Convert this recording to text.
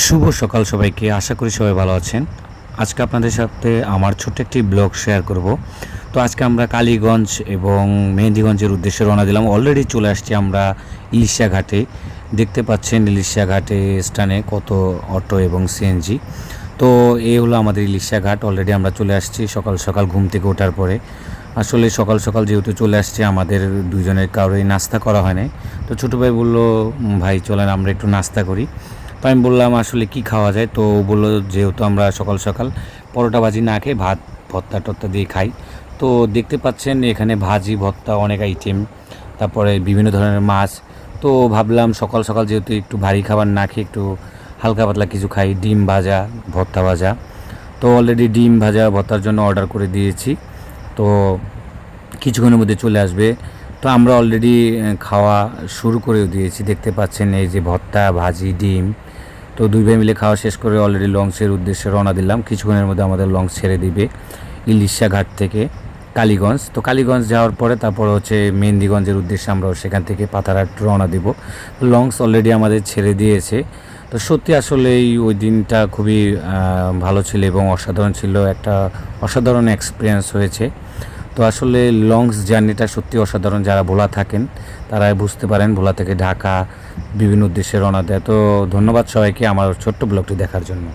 শুভ সকাল সবাইকে। আশা করি সবাই ভালো আছেন। আজকে আপনাদের সাথে আমার ছোট্ট একটি ব্লগ শেয়ার করব। তো আজকে আমরা কালীগঞ্জ এবং মেহেন্দিগঞ্জের উদ্দেশ্যে রওনা দিলাম। অলরেডি চলে আসছি আমরা ইলিশা ঘাটে। দেখতে পাচ্ছেন ইলিশা ঘাটে স্থানে কত অটো এবং সিএনজি। তো এই হলো আমাদের ইলিশা ঘাট। অলরেডি আমরা চলে আসছি সকাল সকাল ঘুম থেকে ওঠার পরে। আসলে সকাল সকাল যেহেতু চলে আসছে, আমাদের দুজনের কারোই নাস্তা করা হয় নাই। তো ছোটো ভাই বললো, ভাই চলেন আমরা একটু নাস্তা করি। তো আমি বললাম আসলে কি খাওয়া যায়। তো ও বললো যেহেতু আমরা সকাল সকাল পরোটা ভাজি না খেয়ে ভাত ভর্তা টর্তা দিয়ে খাই। তো দেখতে পাচ্ছেন এখানে ভাজি ভর্তা অনেক আইটেম, তারপরে বিভিন্ন ধরনের মাছ। তো ভাবলাম সকাল সকাল যেহেতু একটু ভারী খাবার না খেয়ে একটু হালকা পাতলা কিছু খাই, ডিম ভাজা ভর্তা ভাজা। তো অলরেডি ডিম ভাজা ভর্তার জন্য অর্ডার করে দিয়েছি। তো কিছুক্ষণের মধ্যে চলে আসবে। তো আমরা অলরেডি খাওয়া শুরু করেও দিয়েছি। দেখতে পাচ্ছেন এই যে ভর্তা ভাজি ডিম। তো দুই ভাই মিলে খাওয়া শেষ করে অলরেডি লঞ্চের উদ্দেশ্যে রওনা দিলাম। কিছুক্ষণের মধ্যে আমাদের লঞ্চ ছেড়ে দিবে ইলিশা ঘাট থেকে কালীগঞ্জ। তো কালীগঞ্জ যাওয়ার পরে তারপর হচ্ছে মেহেন্দিগঞ্জের উদ্দেশ্যে আমরা সেখান থেকে পাতারহাট রওনা দিব। লঞ্চ অলরেডি আমাদের ছেড়ে দিয়েছে। তো সত্যি আসলেই ওই দিনটা খুবই ভালো ছিল এবং অসাধারণ ছিল, একটা অসাধারণ এক্সপিরিয়েন্স হয়েছে। তো আসলে লংস জার্নিটা সত্যি অসাধারণ। যারা ভোলা থাকেন তারা বুঝতে পারেন, ভোলা থেকে ঢাকা বিভিন্ন উদ্দেশ্যে রওনা দেয়। তো ধন্যবাদ সবাইকে আমার ছোট্ট ব্লগটি দেখার জন্য।